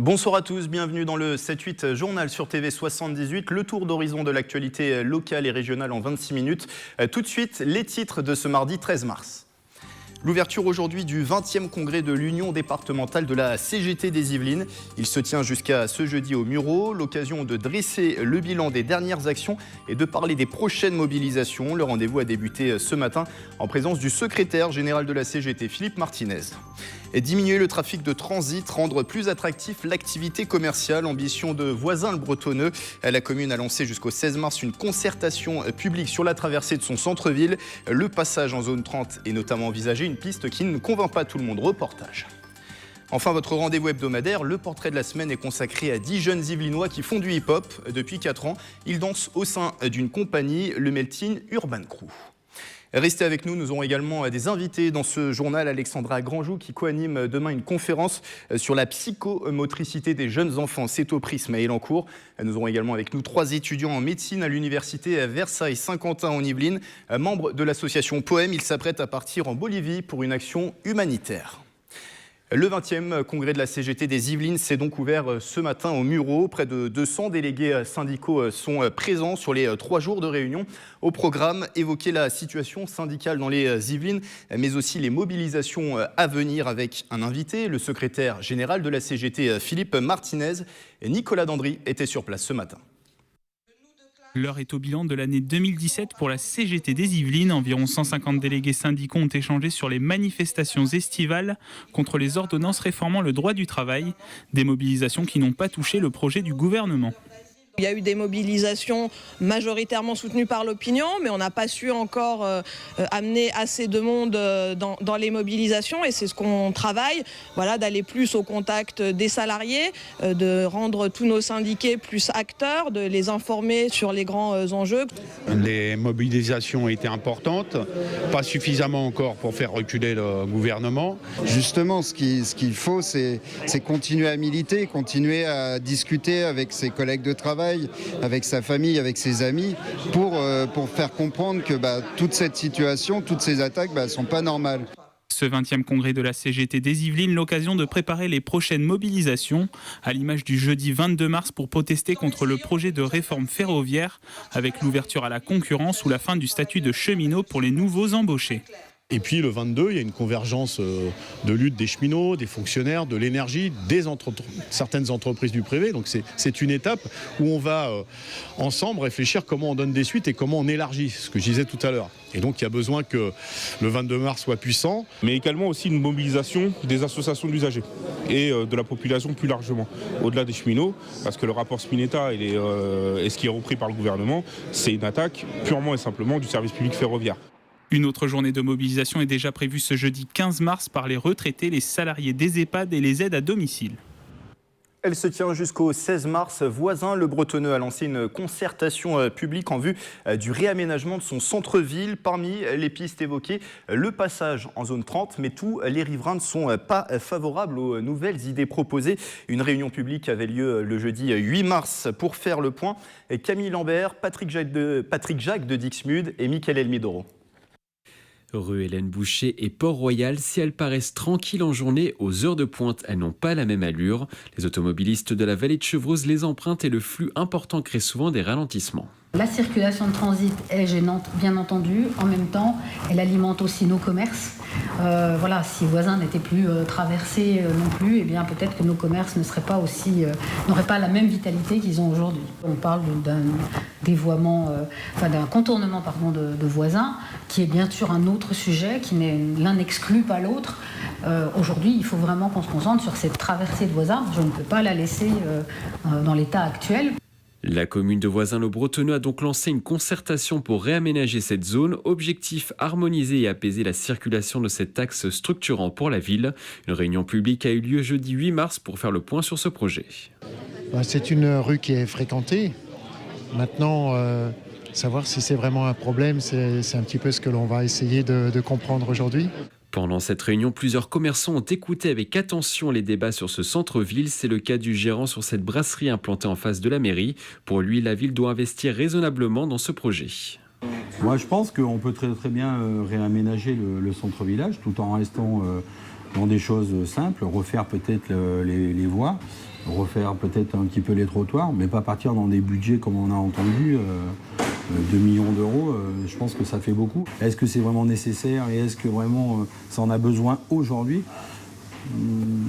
Bonsoir à tous, bienvenue dans le 7-8 journal sur TV 78, le tour d'horizon de l'actualité locale et régionale en 26 minutes. Tout de suite, les titres de ce mardi 13 mars. L'ouverture aujourd'hui du 20e congrès de l'Union départementale de la CGT des Yvelines. Il se tient jusqu'à ce jeudi au Mureau, l'occasion de dresser le bilan des dernières actions et de parler des prochaines mobilisations. Le rendez-vous a débuté ce matin en présence du secrétaire général de la CGT, Philippe Martinez. Et diminuer le trafic de transit, rendre plus attractif l'activité commerciale, ambition de Voisins-le-Bretonneux. La commune a lancé jusqu'au 16 mars une concertation publique sur la traversée de son centre-ville. Le passage en zone 30 est notamment envisagé, une piste qui ne convainc pas tout le monde. Reportage. Enfin, votre rendez-vous hebdomadaire, le portrait de la semaine est consacré à 10 jeunes Yvelinois qui font du hip-hop. Depuis 4 ans, ils dansent au sein d'une compagnie, le Meltin Urban Crew. Restez avec nous, nous aurons également des invités dans ce journal. Alexandra Grandjou qui co-anime demain une conférence sur la psychomotricité des jeunes enfants. C'est au Prisme à Elancourt. Nous aurons également avec nous 3 étudiants en médecine à l'université Versailles-Saint-Quentin en Yvelines. Membres de l'association Poème, ils s'apprêtent à partir en Bolivie pour une action humanitaire. Le 20e congrès de la CGT des Yvelines s'est donc ouvert ce matin au Mureau. Près de 200 délégués syndicaux sont présents sur les 3 jours de réunion. Au programme, évoquer la situation syndicale dans les Yvelines, mais aussi les mobilisations à venir avec un invité, le secrétaire général de la CGT, Philippe Martinez. Nicolas Dandry était sur place ce matin. L'heure est au bilan de l'année 2017 pour la CGT des Yvelines. Environ 150 délégués syndicaux ont échangé sur les manifestations estivales contre les ordonnances réformant le droit du travail. Des mobilisations qui n'ont pas touché le projet du gouvernement. Il y a eu des mobilisations majoritairement soutenues par l'opinion, mais on n'a pas su encore amener assez de monde dans les mobilisations et c'est ce qu'on travaille, voilà, d'aller plus au contact des salariés, de rendre tous nos syndiqués plus acteurs, de les informer sur les grands enjeux. Les mobilisations étaient importantes, pas suffisamment encore pour faire reculer le gouvernement. Justement, ce qu'il faut, c'est continuer à militer, continuer à discuter avec ses collègues de travail, avec sa famille, avec ses amis, pour faire comprendre que toute cette situation, toutes ces attaques ne sont pas normales. Ce 20e congrès de la CGT des Yvelines, l'occasion de préparer les prochaines mobilisations, à l'image du jeudi 22 mars pour protester contre le projet de réforme ferroviaire, avec l'ouverture à la concurrence ou la fin du statut de cheminot pour les nouveaux embauchés. Et puis le 22, il y a une convergence de lutte des cheminots, des fonctionnaires, de l'énergie, certaines entreprises du privé. Donc c'est une étape où on va ensemble réfléchir comment on donne des suites et comment on élargit, ce que je disais tout à l'heure. Et donc il y a besoin que le 22 mars soit puissant. Mais également aussi une mobilisation des associations d'usagers et de la population plus largement, au-delà des cheminots, parce que le rapport Spinetta et ce qui est repris par le gouvernement, c'est une attaque purement et simplement du service public ferroviaire. Une autre journée de mobilisation est déjà prévue ce jeudi 15 mars par les retraités, les salariés des EHPAD et les aides à domicile. Elle se tient jusqu'au 16 mars. Voisins-le-Bretonneux a lancé une concertation publique en vue du réaménagement de son centre-ville. Parmi les pistes évoquées, le passage en zone 30, mais tous les riverains ne sont pas favorables aux nouvelles idées proposées. Une réunion publique avait lieu le jeudi 8 mars pour faire le point. Camille Lambert, Patrick Jacques de Dixmude et Mickaël Elmidoro. Rue Hélène Boucher et Port-Royal, si elles paraissent tranquilles en journée, aux heures de pointe, elles n'ont pas la même allure. Les automobilistes de la vallée de Chevreuse les empruntent et le flux important crée souvent des ralentissements. La circulation de transit est gênante, bien entendu. En même temps, elle alimente aussi nos commerces. Voilà, si Voisins n'étaient plus traversés non plus, eh bien peut-être que nos commerces n'auraient pas la même vitalité qu'ils ont aujourd'hui. On parle d'un dévoiement, d'un contournement de Voisins, qui est bien sûr un autre sujet, l'un n'exclut pas l'autre. Aujourd'hui, il faut vraiment qu'on se concentre sur cette traversée de Voisins. Je ne peux pas la laisser dans l'état actuel. La commune de Voisins-le-Bretonneux a donc lancé une concertation pour réaménager cette zone. Objectif, harmoniser et apaiser la circulation de cet axe structurant pour la ville. Une réunion publique a eu lieu jeudi 8 mars pour faire le point sur ce projet. C'est une rue qui est fréquentée. Maintenant, savoir si c'est vraiment un problème, c'est un petit peu ce que l'on va essayer de comprendre aujourd'hui. Pendant cette réunion, plusieurs commerçants ont écouté avec attention les débats sur ce centre-ville. C'est le cas du gérant sur cette brasserie implantée en face de la mairie. Pour lui, la ville doit investir raisonnablement dans ce projet. Moi, je pense qu'on peut très bien réaménager le centre-village tout en restant dans des choses simples, refaire peut-être les voies. refaire peut-être un petit peu les trottoirs, mais pas partir dans des budgets comme on a entendu, 2 millions d'euros, je pense que ça fait beaucoup. Est-ce que c'est vraiment nécessaire et est-ce que vraiment ça en a besoin aujourd'hui?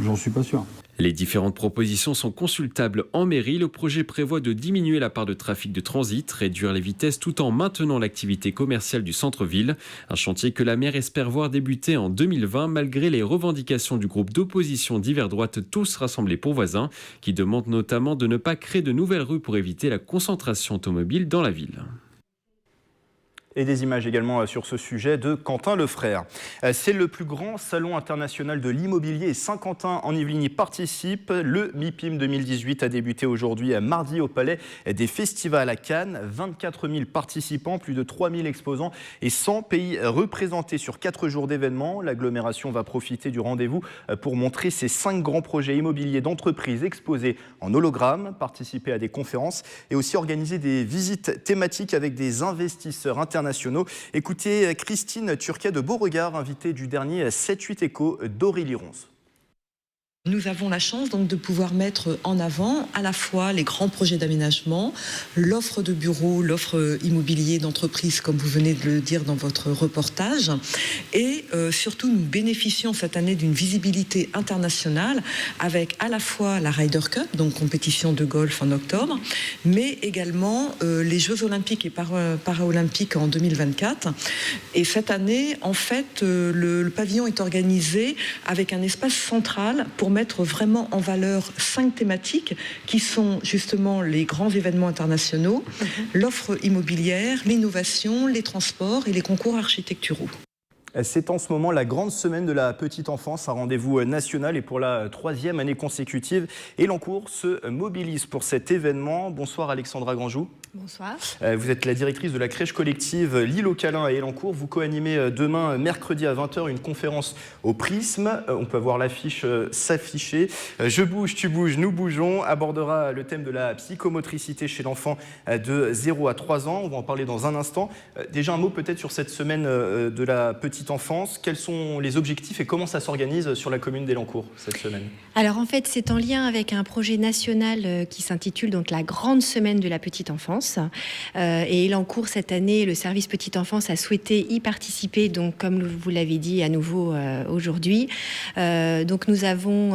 J'en suis pas sûr. Les différentes propositions sont consultables en mairie. Le projet prévoit de diminuer la part de trafic de transit, réduire les vitesses tout en maintenant l'activité commerciale du centre-ville. Un chantier que la maire espère voir débuter en 2020 malgré les revendications du groupe d'opposition d'hiver droite Tous Rassemblés pour Voisins, qui demande notamment de ne pas créer de nouvelles rues pour éviter la concentration automobile dans la ville. Et des images également sur ce sujet de Quentin Lefrère. C'est le plus grand salon international de l'immobilier et Saint-Quentin en Yvelines y participe. Le MIPIM 2018 a débuté aujourd'hui mardi au Palais des Festivals à Cannes. 24 000 participants, plus de 3 000 exposants et 100 pays représentés sur 4 jours d'événements. L'agglomération va profiter du rendez-vous pour montrer ses 5 grands projets immobiliers d'entreprises exposés en hologramme, participer à des conférences et aussi organiser des visites thématiques avec des investisseurs internationaux. Écoutez Christine Turquet de Beauregard, invitée du dernier 7-8 Échos d'Aurélie Ronze. Nous avons la chance donc de pouvoir mettre en avant à la fois les grands projets d'aménagement, l'offre de bureaux, l'offre immobilier d'entreprise, comme vous venez de le dire dans votre reportage. Et surtout, nous bénéficions cette année d'une visibilité internationale avec à la fois la Ryder Cup, donc compétition de golf en octobre, mais également les Jeux olympiques et paralympiques en 2024. Et cette année, en fait, le pavillon est organisé avec un espace central pour mettre vraiment en valeur 5 thématiques qui sont justement les grands événements internationaux, l'offre immobilière, l'innovation, les transports et les concours architecturaux. C'est en ce moment la grande semaine de la petite enfance, un rendez-vous national et pour la 3e année consécutive. Elancourt se mobilise pour cet événement. Bonsoir Alexandra Granjou. Bonsoir. Vous êtes la directrice de la crèche collective L'Île aux Câlins à Elancourt. Vous co-animez demain, mercredi à 20h, une conférence au Prisme. On peut voir l'affiche s'afficher. Je bouge, tu bouges, nous bougeons abordera le thème de la psychomotricité chez l'enfant de 0 à 3 ans. On va en parler dans un instant. Déjà un mot peut-être sur cette semaine de la petite enfance. Quels sont les objectifs et comment ça s'organise sur la commune d'Elancourt cette semaine? Alors en fait, c'est en lien avec un projet national qui s'intitule donc la grande semaine de la petite enfance. Et Elancourt cette année, le service petite enfance a souhaité y participer. Donc comme vous l'avez dit à nouveau aujourd'hui, donc nous avons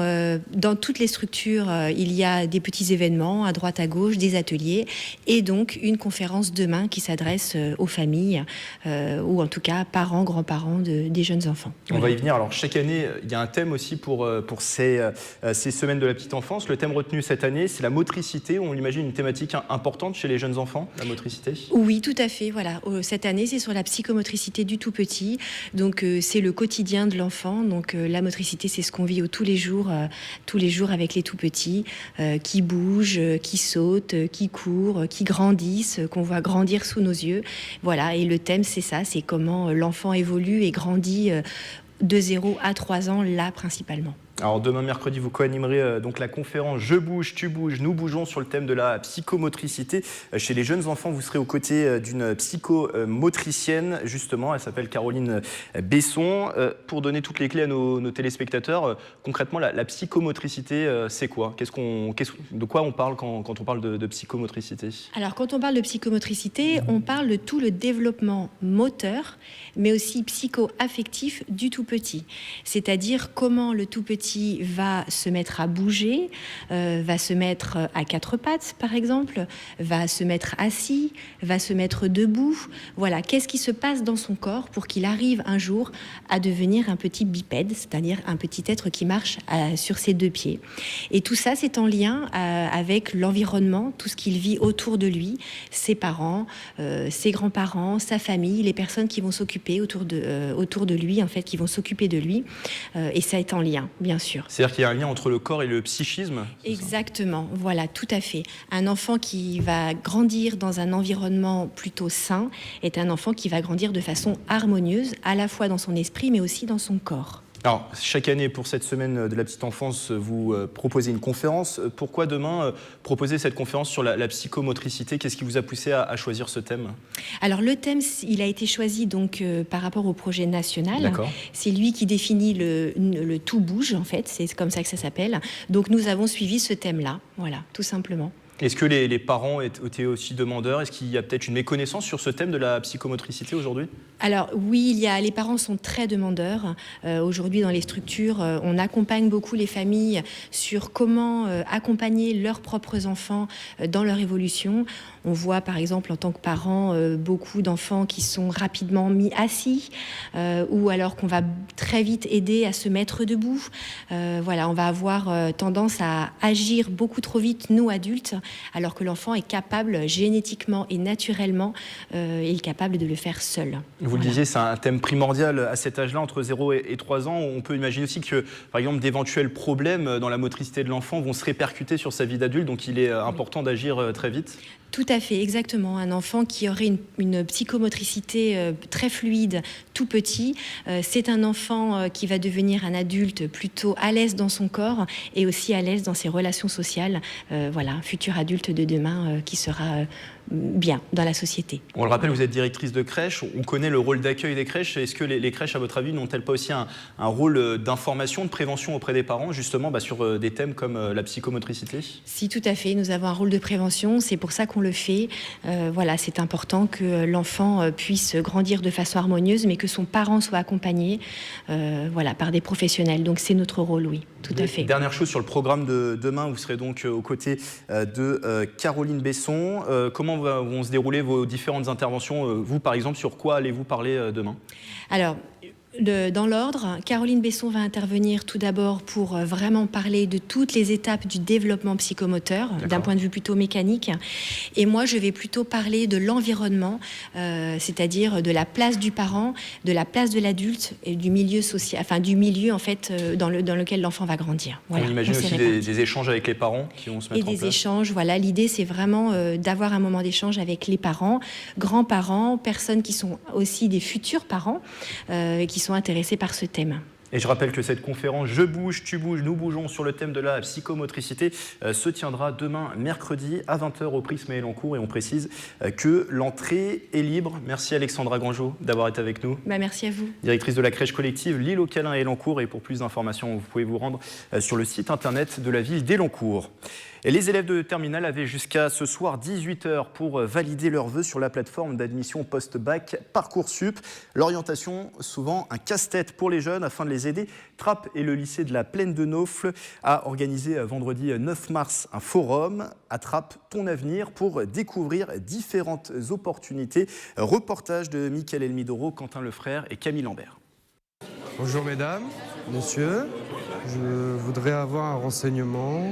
dans toutes les structures, il y a des petits événements à droite à gauche, des ateliers et donc une conférence demain qui s'adresse aux familles ou en tout cas parents, grands-parents des jeunes enfants. On va y venir. Alors chaque année, il y a un thème aussi pour ces semaines de la petite enfance. Le thème retenu cette année, c'est la motricité. On imagine une thématique importante chez les jeunes enfants, la motricité. Oui, tout à fait. Voilà. Cette année, c'est sur la psychomotricité du tout petit. Donc c'est le quotidien de l'enfant. Donc la motricité, c'est ce qu'on vit tous les jours avec les tout petits, qui bougent, qui sautent, qui courent, qui grandissent, qu'on voit grandir sous nos yeux. Voilà. Et le thème, c'est ça, c'est comment l'enfant évolue et grandit de 0 à 3 ans, là principalement. Alors demain mercredi, vous co-animerez donc la conférence Je bouge, tu bouges, nous bougeons sur le thème de la psychomotricité. Chez les jeunes enfants, vous serez aux côtés d'une psychomotricienne, justement, elle s'appelle Caroline Besson. Pour donner toutes les clés à nos téléspectateurs, concrètement, la psychomotricité, c'est quoi? De quoi on parle quand on parle de psychomotricité? Alors quand on parle de psychomotricité, on parle de tout le développement moteur, mais aussi psycho-affectif du tout petit. C'est-à-dire comment le tout petit va se mettre à bouger, va se mettre à 4 pattes par exemple, va se mettre assis, va se mettre debout. Voilà, qu'est-ce qui se passe dans son corps pour qu'il arrive un jour à devenir un petit bipède, c'est-à-dire un petit être qui marche sur ses 2 pieds. Et tout ça, c'est en lien avec l'environnement, tout ce qu'il vit autour de lui, ses parents, ses grands-parents, sa famille, les personnes qui vont s'occuper autour de lui, en fait, qui vont s'occuper de lui. Et ça est en lien, bien sûr. C'est-à-dire qu'il y a un lien entre le corps et le psychisme? Exactement, voilà, tout à fait. Un enfant qui va grandir dans un environnement plutôt sain est un enfant qui va grandir de façon harmonieuse, à la fois dans son esprit, mais aussi dans son corps. Alors, chaque année, pour cette semaine de la petite enfance, vous proposez une conférence. Pourquoi demain proposer cette conférence sur la psychomotricité? Qu'est-ce qui vous a poussé à choisir ce thème? Alors, le thème, il a été choisi donc, par rapport au projet national. D'accord. C'est lui qui définit le tout bouge, en fait. C'est comme ça que ça s'appelle. Donc, nous avons suivi ce thème-là. Voilà, tout simplement. Est-ce que les parents étaient aussi demandeurs? Est-ce qu'il y a peut-être une méconnaissance sur ce thème de la psychomotricité aujourd'hui? Alors oui, les parents sont très demandeurs. Aujourd'hui, dans les structures, on accompagne beaucoup les familles sur comment accompagner leurs propres enfants dans leur évolution. On voit par exemple en tant que parent beaucoup d'enfants qui sont rapidement mis assis ou alors qu'on va très vite aider à se mettre debout. Voilà, on va avoir tendance à agir beaucoup trop vite, nous adultes, alors que l'enfant est capable génétiquement et naturellement est capable de le faire seul. Vous le disiez, c'est un thème primordial à cet âge-là, entre 0 et 3 ans. On peut imaginer aussi que, par exemple, d'éventuels problèmes dans la motricité de l'enfant vont se répercuter sur sa vie d'adulte, donc il est important d'agir très vite. Tout à fait, exactement. Un enfant qui aurait une psychomotricité très fluide, tout petit, c'est un enfant qui va devenir un adulte plutôt à l'aise dans son corps et aussi à l'aise dans ses relations sociales. Voilà, un futur adulte de demain qui sera bien dans la société. On le rappelle, vous êtes directrice de crèche, on connaît le rôle d'accueil des crèches. Est-ce que les crèches, à votre avis, n'ont-elles pas aussi un rôle d'information, de prévention auprès des parents, justement sur des thèmes comme la psychomotricité? Si, tout à fait, nous avons un rôle de prévention, c'est pour ça qu'on le fait. Voilà, c'est important que l'enfant puisse grandir de façon harmonieuse, mais que son parent soit accompagné voilà, par des professionnels. Donc c'est notre rôle, oui, tout à fait. Dernière chose sur le programme de demain, vous serez donc aux côtés de Caroline Besson. Comment vont se dérouler vos différentes interventions? Vous, par exemple, sur quoi allez-vous parler demain? Alors, dans l'ordre, Caroline Besson va intervenir tout d'abord pour vraiment parler de toutes les étapes du développement psychomoteur, d'un point de vue plutôt mécanique. Et moi, je vais plutôt parler de l'environnement, c'est-à-dire de la place du parent, de la place de l'adulte et du milieu social, enfin du milieu en fait dans lequel l'enfant va grandir. Voilà, on imagine aussi des échanges avec les parents qui vont se mettre en place. Et des échanges, voilà. L'idée, c'est vraiment d'avoir un moment d'échange avec les parents, grands-parents, personnes qui sont aussi des futurs parents, qui sont intéressés par ce thème. Et je rappelle que cette conférence « Je bouge, tu bouges, nous bougeons » sur le thème de la psychomotricité se tiendra demain mercredi à 20h au Prisme à Elancourt, et on précise que l'entrée est libre. Merci Alexandra Grangeot d'avoir été avec nous. Merci à vous. Directrice de la crèche collective L'Île aux Câlins à Elancourt, et pour plus d'informations, vous pouvez vous rendre sur le site internet de la ville d'Elancourt. Et les élèves de terminale avaient jusqu'à ce soir 18h pour valider leurs vœux sur la plateforme d'admission post-bac Parcoursup. L'orientation, souvent un casse-tête pour les jeunes. Afin de les aider, Trappes et le lycée de la Plaine de Naufle a organisé vendredi 9 mars un forum à Trappes, ton avenir, pour découvrir différentes opportunités. Reportage de Mickaël Elmidoro, Quentin Lefrère et Camille Lambert. Bonjour mesdames, messieurs. Je voudrais avoir un renseignement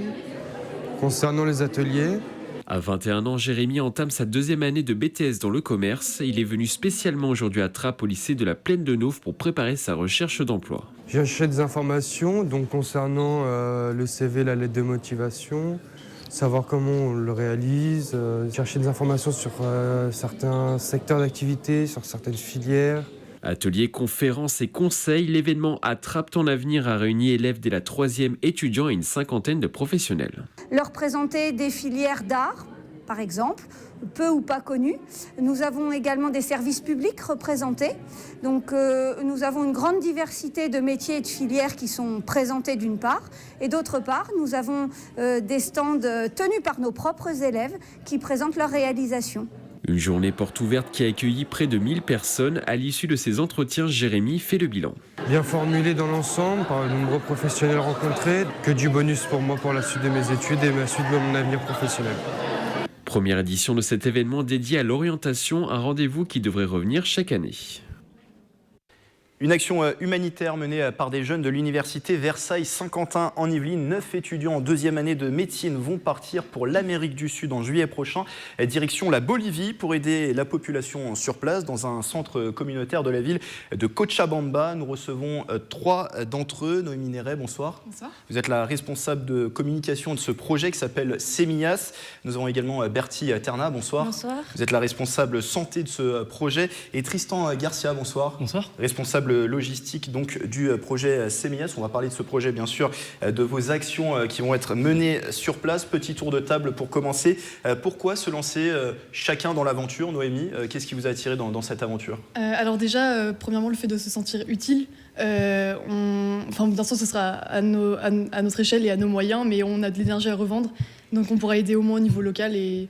concernant les ateliers. À 21 ans, Jérémy entame sa deuxième année de BTS dans le commerce. Il est venu spécialement aujourd'hui à Trappes au lycée de la Plaine de Naufle pour préparer sa recherche d'emploi. J'ai cherché des informations donc concernant le CV, la lettre de motivation, savoir comment on le réalise, chercher des informations sur certains secteurs d'activité, sur certaines filières. Ateliers, conférences et conseils, l'événement Attrape ton avenir a réuni élèves dès la 3e, étudiants et une cinquantaine de professionnels. Leur présenter des filières d'art, par exemple, peu ou pas connues. Nous avons également des services publics représentés. Donc nous avons une grande diversité de métiers et de filières qui sont présentés d'une part. Et d'autre part, nous avons des stands tenus par nos propres élèves qui présentent leurs réalisations. Une journée porte ouverte qui a accueilli près de 1000 personnes. À l'issue de ces entretiens, Jérémy fait le bilan. Bien formulé dans l'ensemble, par de nombreux professionnels rencontrés, que du bonus pour moi pour la suite de mes études et la suite de mon avenir professionnel. Première édition de cet événement dédié à l'orientation, un rendez-vous qui devrait revenir chaque année. Une action humanitaire menée par des jeunes de l'université Versailles-Saint-Quentin en Yvelines. 9 étudiants en deuxième année de médecine vont partir pour l'Amérique du Sud en juillet prochain. Direction la Bolivie pour aider la population sur place dans un centre communautaire de la ville de Cochabamba. Nous recevons 3 d'entre eux. Noémie Néret, bonsoir. Bonsoir. Vous êtes la responsable de communication de ce projet qui s'appelle Semillas. Nous avons également Bertie Terna, bonsoir. Bonsoir. Vous êtes la responsable santé de ce projet. Et Tristan Garcia, bonsoir. Bonsoir. Responsable responsable logistique donc, du projet Semillas. On va parler de ce projet, bien sûr, de vos actions qui vont être menées sur place. Petit tour de table pour commencer. Pourquoi se lancer chacun dans l'aventure, Noémie? Qu'est-ce qui vous a attiré dans cette aventure? Alors déjà, premièrement, le fait de se sentir utile. Bien sûr, ce sera à notre échelle et à nos moyens, mais on a de l'énergie à revendre. Donc on pourra aider au moins au niveau local et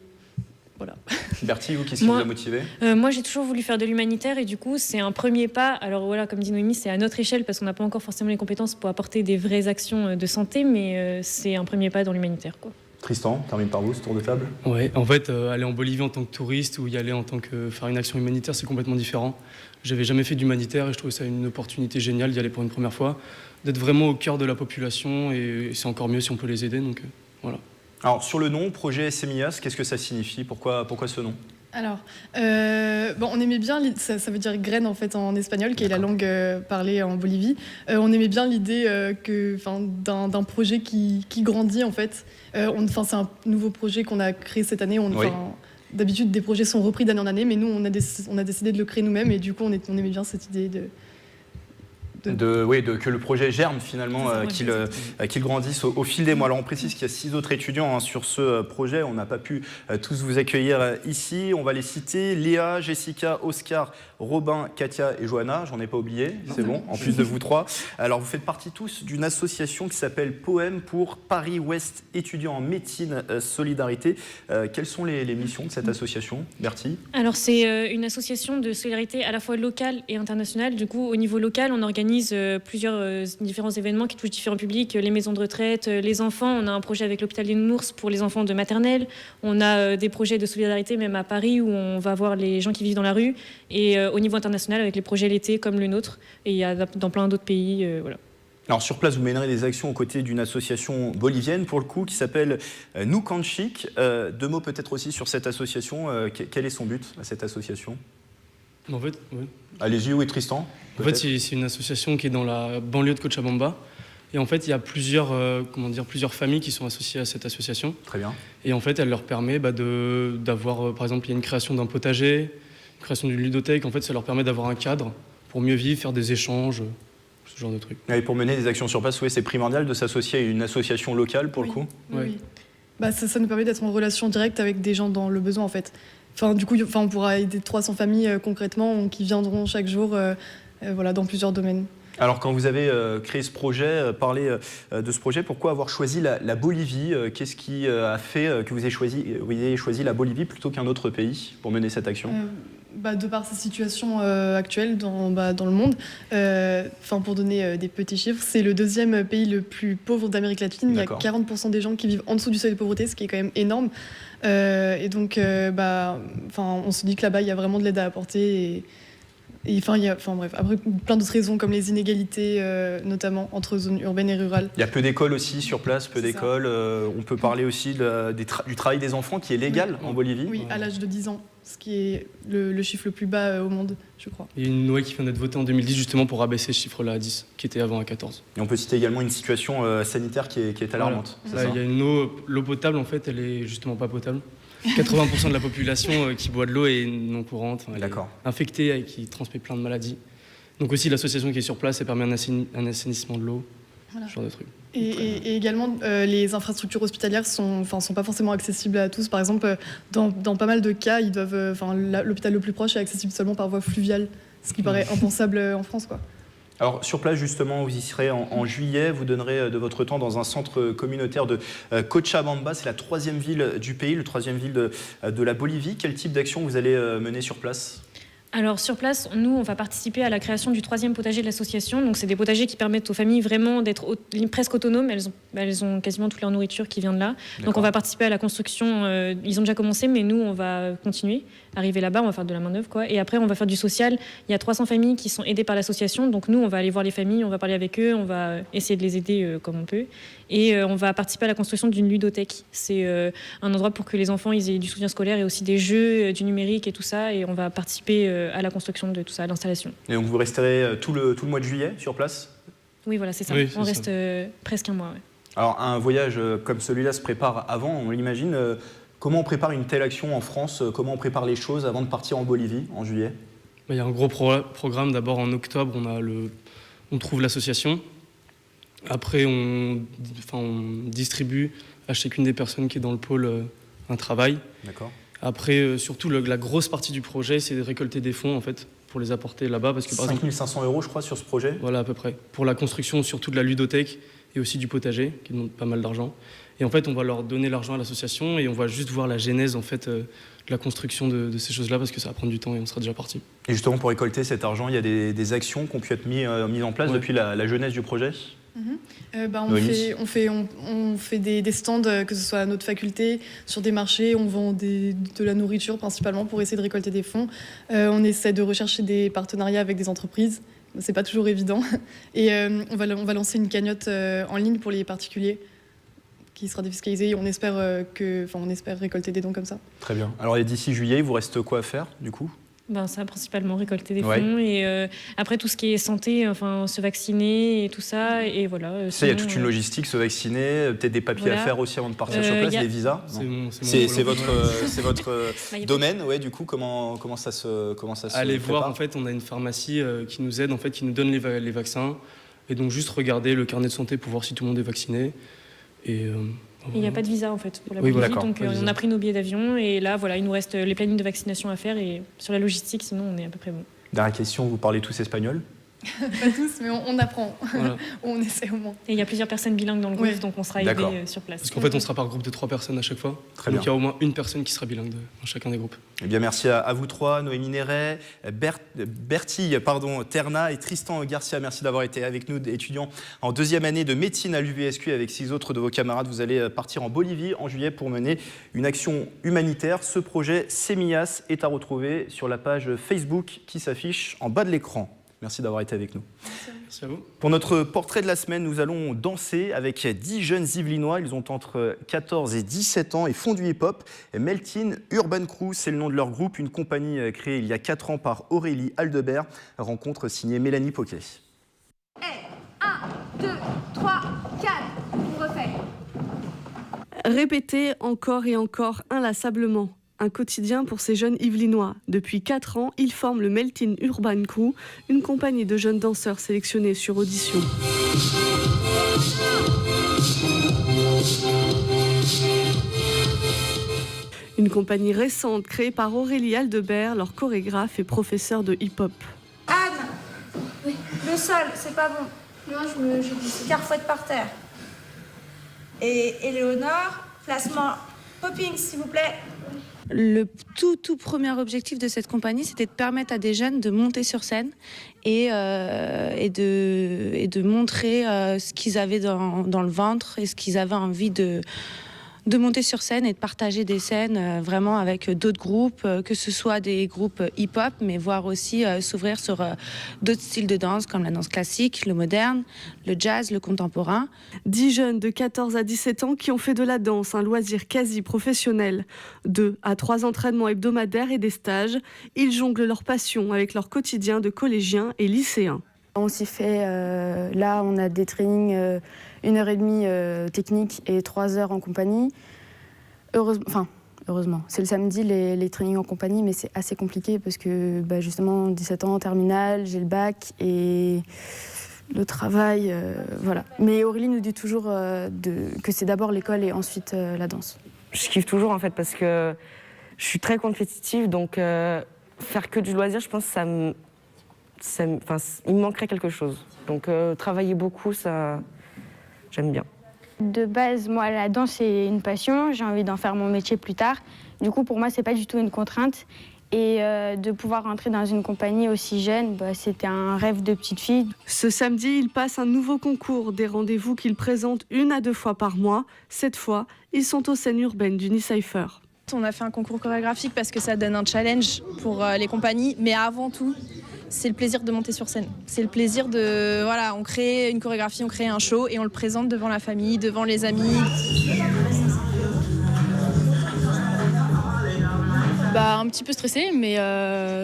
voilà. Bertie, vous, qu'est-ce qui vous a motivé? Moi, j'ai toujours voulu faire de l'humanitaire et du coup, c'est un premier pas. Alors voilà, comme dit Noémie, c'est à notre échelle parce qu'on n'a pas encore forcément les compétences pour apporter des vraies actions de santé, mais c'est un premier pas dans l'humanitaire, quoi. Tristan, termine par vous ce tour de table. Ouais, en fait, aller en Bolivie en tant que touriste ou y aller en tant que faire une action humanitaire, c'est complètement différent. J'avais jamais fait d'humanitaire et je trouvais ça une opportunité géniale d'y aller pour une première fois, d'être vraiment au cœur de la population et c'est encore mieux si on peut les aider. Donc voilà. Alors sur le nom, projet Semillas, qu'est-ce que ça signifie? Pourquoi ce nom? Alors, on aimait bien, ça veut dire graine en fait en espagnol, qui est la langue parlée en Bolivie. On aimait bien l'idée d'un projet qui grandit en fait. C'est un nouveau projet qu'on a créé cette année. D'habitude, des projets sont repris d'année en année, mais nous, on a décidé de le créer nous-mêmes et du coup, on aimait bien cette idée que le projet germe finalement, qu'il grandisse au fil des mois. Alors on précise qu'il y a 6 autres étudiants sur ce projet. On n'a pas pu tous vous accueillir ici. On va les citer: Léa, Jessica, Oscar, Robin, Katia et Johanna. J'en ai pas oublié, c'est bon, en plus de vous 3. Alors vous faites partie tous d'une association qui s'appelle Poème pour Paris-Ouest étudiants en médecine solidarité. Quelles sont les missions de cette association, Bertie? Alors c'est une association de solidarité à la fois locale et internationale. Du coup, au niveau local, on organise plusieurs différents événements qui touchent différents publics, les maisons de retraite, les enfants. On a un projet avec l'hôpital des Nounours pour les enfants de maternelle. On a des projets de solidarité même à Paris où on va voir les gens qui vivent dans la rue. Et au niveau international avec les projets l'été comme le nôtre. Et il y a dans plein d'autres pays. Voilà. Alors sur place, vous mènerez des actions aux côtés d'une association bolivienne pour le coup qui s'appelle Nucanchic. 2 mots peut-être aussi sur cette association. Quel est son but à cette association? En fait, oui. Allez-y, oui, Tristan. En fait, c'est une association qui est dans la banlieue de Cochabamba. Et en fait, il y a plusieurs familles qui sont associées à cette association. Très bien. Et en fait, elle leur permet d'avoir, par exemple, il y a une création d'un potager, une création d'une ludothèque. En fait, ça leur permet d'avoir un cadre pour mieux vivre, faire des échanges, ce genre de trucs. Et pour mener des actions sur place, oui, c'est primordial de s'associer à une association locale pour le coup. Oui. Ça nous permet d'être en relation directe avec des gens dans le besoin en fait. On pourra aider 300 familles concrètement qui viendront chaque jour dans plusieurs domaines. Alors quand vous avez créé ce projet, parlé de ce projet, pourquoi avoir choisi la Bolivie? Qu'est-ce qui a fait que vous ayez choisi la Bolivie plutôt qu'un autre pays pour mener cette action? De par sa situation actuelle dans le monde, pour donner des petits chiffres, c'est le 2e pays le plus pauvre d'Amérique latine. Il y a 40% des gens qui vivent en dessous du seuil de pauvreté, ce qui est quand même énorme. Et donc, on se dit que là-bas, il y a vraiment de l'aide à apporter. Après, plein d'autres raisons comme les inégalités, notamment entre zones urbaines et rurales. Il y a peu d'écoles aussi sur place, peu d'écoles. On peut parler aussi du travail des enfants qui est légal en Bolivie. Oui, à l'âge de 10 ans, ce qui est le chiffre le plus bas au monde, je crois. Il y a une loi qui vient d'être votée en 2010 justement pour abaisser ce chiffre-là à 10, qui était avant à 14. Et on peut citer également une situation sanitaire qui est alarmante. Voilà. Il y a l'eau potable, en fait, elle est justement pas potable. 80% de la population qui boit de l'eau est non courante, elle est infectée et qui transmet plein de maladies. Donc aussi l'association qui est sur place, elle permet un assainissement de l'eau, ce genre de trucs. Et également, les infrastructures hospitalières sont pas forcément accessibles à tous. Par exemple, dans pas mal de cas, l'hôpital le plus proche est accessible seulement par voie fluviale, ce qui paraît impensable en France, quoi. Alors sur place justement, vous y serez en juillet, vous donnerez de votre temps dans un centre communautaire de Cochabamba, c'est la 3e ville du pays, le 3e ville de la Bolivie. Quel type d'action vous allez mener sur place ? Alors sur place, nous, on va participer à la création du 3e potager de l'association. Donc c'est des potagers qui permettent aux familles vraiment d'être presque autonomes. Elles ont quasiment toute leur nourriture qui vient de là. Donc on va participer à la construction. Ils ont déjà commencé, mais nous, on va continuer. Arriver là-bas, on va faire de la main-d'œuvre, quoi. Et après, on va faire du social. Il y a 300 familles qui sont aidées par l'association. Donc nous, on va aller voir les familles, on va parler avec eux, on va essayer de les aider comme on peut. Et on va participer à la construction d'une ludothèque. C'est un endroit pour que les enfants ils aient du soutien scolaire et aussi des jeux, du numérique et tout ça. Et on va participer à la construction de tout ça, à l'installation. Et donc vous resterez tout le mois de juillet sur place ? Oui, voilà, c'est ça. Oui, on reste presque un mois. Ouais. Alors un voyage comme celui-là se prépare avant, on l'imagine. Comment on prépare une telle action en France ? Comment on prépare les choses avant de partir en Bolivie en juillet ? Il y a un gros programme. D'abord, en octobre, on trouve l'association. Après, on distribue à chacune des personnes qui est dans le pôle un travail. D'accord. Après, surtout, la grosse partie du projet, c'est de récolter des fonds, en fait, pour les apporter là-bas. Parce que, par 5 500 € je crois, sur ce projet. Voilà, à peu près. Pour la construction, surtout de la ludothèque et aussi du potager, qui demande pas mal d'argent. Et en fait, on va leur donner l'argent à l'association et on va juste voir la genèse, en fait, de la construction de ces choses-là, parce que ça va prendre du temps et on sera déjà parti. Et justement, pour récolter cet argent, il y a des actions qui ont pu être mises en place depuis la genèse du projet. On fait des stands, que ce soit à notre faculté, sur des marchés, on vend de la nourriture principalement pour essayer de récolter des fonds. On essaie de rechercher des partenariats avec des entreprises, c'est pas toujours évident. Et on va lancer une cagnotte en ligne pour les particuliers qui sera défiscalisée et on espère récolter des dons comme ça. Très bien. Alors d'ici juillet, il vous reste quoi à faire du coup ? Ça, principalement récolter des fonds et après tout ce qui est santé, se vacciner et tout ça. Et voilà. Il y a toute une logistique, se vacciner, peut-être des papiers à faire aussi avant de partir sur place, des visas. C'est votre domaine, du coup, comment ça se Allez prépare. voir, en fait, on a une pharmacie qui nous aide, en fait, qui nous donne les vaccins. Et donc juste regarder le carnet de santé pour voir si tout le monde est vacciné. Et il n'y a pas de visa en fait pour la Bolivie, donc on a pris nos billets d'avion et là voilà, il nous reste les plannings de vaccination à faire et sur la logistique, sinon on est à peu près bon. Dernière question, vous parlez tous espagnol ? Pas tous, mais on apprend. Voilà. On essaie au moins. Et il y a plusieurs personnes bilingues dans le groupe, donc on sera aidés sur place. Parce qu'en fait, on sera par groupe de 3 personnes à chaque fois. Très donc bien. il y a au moins une personne qui sera bilingue dans chacun des groupes. Eh bien, merci à vous trois, Noémie Néret, Bertille, Terna et Tristan Garcia. Merci d'avoir été avec nous, étudiants en 2e année de médecine à l'UVSQ avec 6 autres de vos camarades. Vous allez partir en Bolivie en juillet pour mener une action humanitaire. Ce projet Semillas est à retrouver sur la page Facebook qui s'affiche en bas de l'écran. Merci d'avoir été avec nous. Merci à vous. Pour notre portrait de la semaine, nous allons danser avec 10 jeunes Yvelinois. Ils ont entre 14 et 17 ans et font du hip-hop. Meltin Urban Crew, c'est le nom de leur groupe, une compagnie créée il y a 4 ans par Aurélie Aldebert. Rencontre signée Mélanie Poquet. 1, 2, 3, 4, on refait. Répéter encore et encore inlassablement. Un quotidien pour ces jeunes Yvelinois. Depuis 4 ans, ils forment le Meltin Urban Crew, une compagnie de jeunes danseurs sélectionnés sur audition. Une compagnie récente créée par Aurélie Aldebert, leur chorégraphe et professeur de hip-hop. Anne, le sol, c'est pas bon. Non, je glisse. Carfouette par terre. Et Éléonore, placement popping, s'il vous plaît. Le tout premier objectif de cette compagnie, c'était de permettre à des jeunes de monter sur scène et de montrer ce qu'ils avaient dans le ventre et ce qu'ils avaient envie de monter sur scène et de partager des scènes vraiment avec d'autres groupes, que ce soit des groupes hip-hop, mais voire aussi s'ouvrir sur d'autres styles de danse comme la danse classique, le moderne, le jazz, le contemporain. 10 jeunes de 14 à 17 ans qui ont fait de la danse un loisir quasi professionnel. 2 à 3 entraînements hebdomadaires et des stages. Ils jonglent leur passion avec leur quotidien de collégiens et lycéens. On s'y fait, là on a des trainings 1h30 technique et 3 heures en compagnie. Heureusement, c'est le samedi les trainings en compagnie, mais c'est assez compliqué parce que justement 17 ans en terminale, j'ai le bac et le travail, voilà. Mais Aurélie nous dit toujours que c'est d'abord l'école et ensuite la danse. Je kiffe toujours en fait parce que je suis très compétitive, donc faire que du loisir, je pense que il me manquerait quelque chose. Donc travailler beaucoup, ça, j'aime bien. De base, moi, la danse, c'est une passion. J'ai envie d'en faire mon métier plus tard. Du coup, pour moi, c'est pas du tout une contrainte. Et de pouvoir entrer dans une compagnie aussi jeune, c'était un rêve de petite fille. Ce samedi, ils passent un nouveau concours, des rendez-vous qu'ils présentent 1 à 2 fois par mois. Cette fois, ils sont aux scènes urbaines du Nicypher. On a fait un concours chorégraphique parce que ça donne un challenge pour les compagnies, mais avant tout, c'est le plaisir de monter sur scène. C'est le plaisir de... Voilà, on crée une chorégraphie, on crée un show et on le présente devant la famille, devant les amis. Un petit peu stressée, mais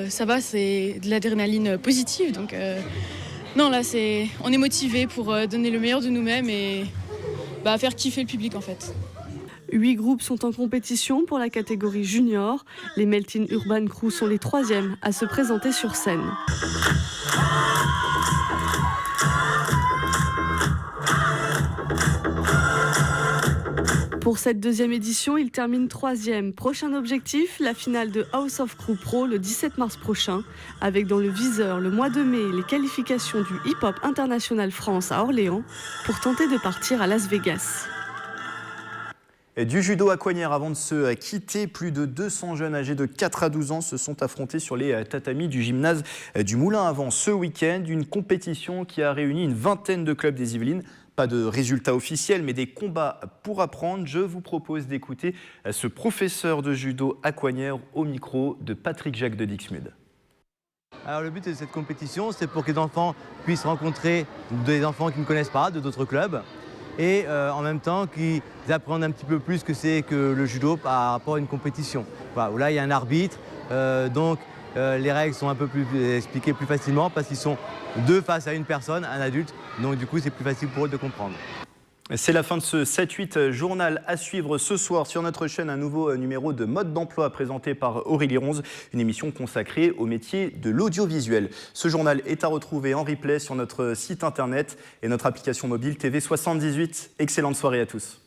ça va, c'est de l'adrénaline positive. Donc, non, là, on est motivés pour donner le meilleur de nous-mêmes et faire kiffer le public, en fait. 8 groupes sont en compétition pour la catégorie junior. Les Melting Urban Crew sont les 3e à se présenter sur scène. Pour cette 2e édition, il termine 3e. Prochain objectif, la finale de House of Crew Pro le 17 mars prochain, avec dans le viseur le mois de mai les qualifications du Hip Hop International France à Orléans pour tenter de partir à Las Vegas. Et du judo à Coignères, avant de se quitter, plus de 200 jeunes âgés de 4 à 12 ans se sont affrontés sur les tatamis du gymnase du Moulin à Vent ce week-end. Une compétition qui a réuni une vingtaine de clubs des Yvelines. Pas de résultats officiels, mais des combats pour apprendre. Je vous propose d'écouter ce professeur de judo à Coignères au micro de Patrick Jacques de Dixmude. Alors le but de cette compétition, c'est pour que les enfants puissent rencontrer des enfants qu'ils ne connaissent pas, de d'autres clubs, et en même temps qu'ils apprennent un petit peu plus ce que c'est que le judo par rapport à une compétition. Voilà, où là, il y a un arbitre, donc les règles sont un peu plus expliquées plus facilement parce qu'ils sont 2 face à une personne, un adulte, donc du coup c'est plus facile pour eux de comprendre. C'est la fin de ce 7-8 journal. À suivre ce soir sur notre chaîne un nouveau numéro de Mode d'emploi présenté par Aurélie Ronze, une émission consacrée au métier de l'audiovisuel. Ce journal est à retrouver en replay sur notre site internet et notre application mobile TV78. Excellente soirée à tous.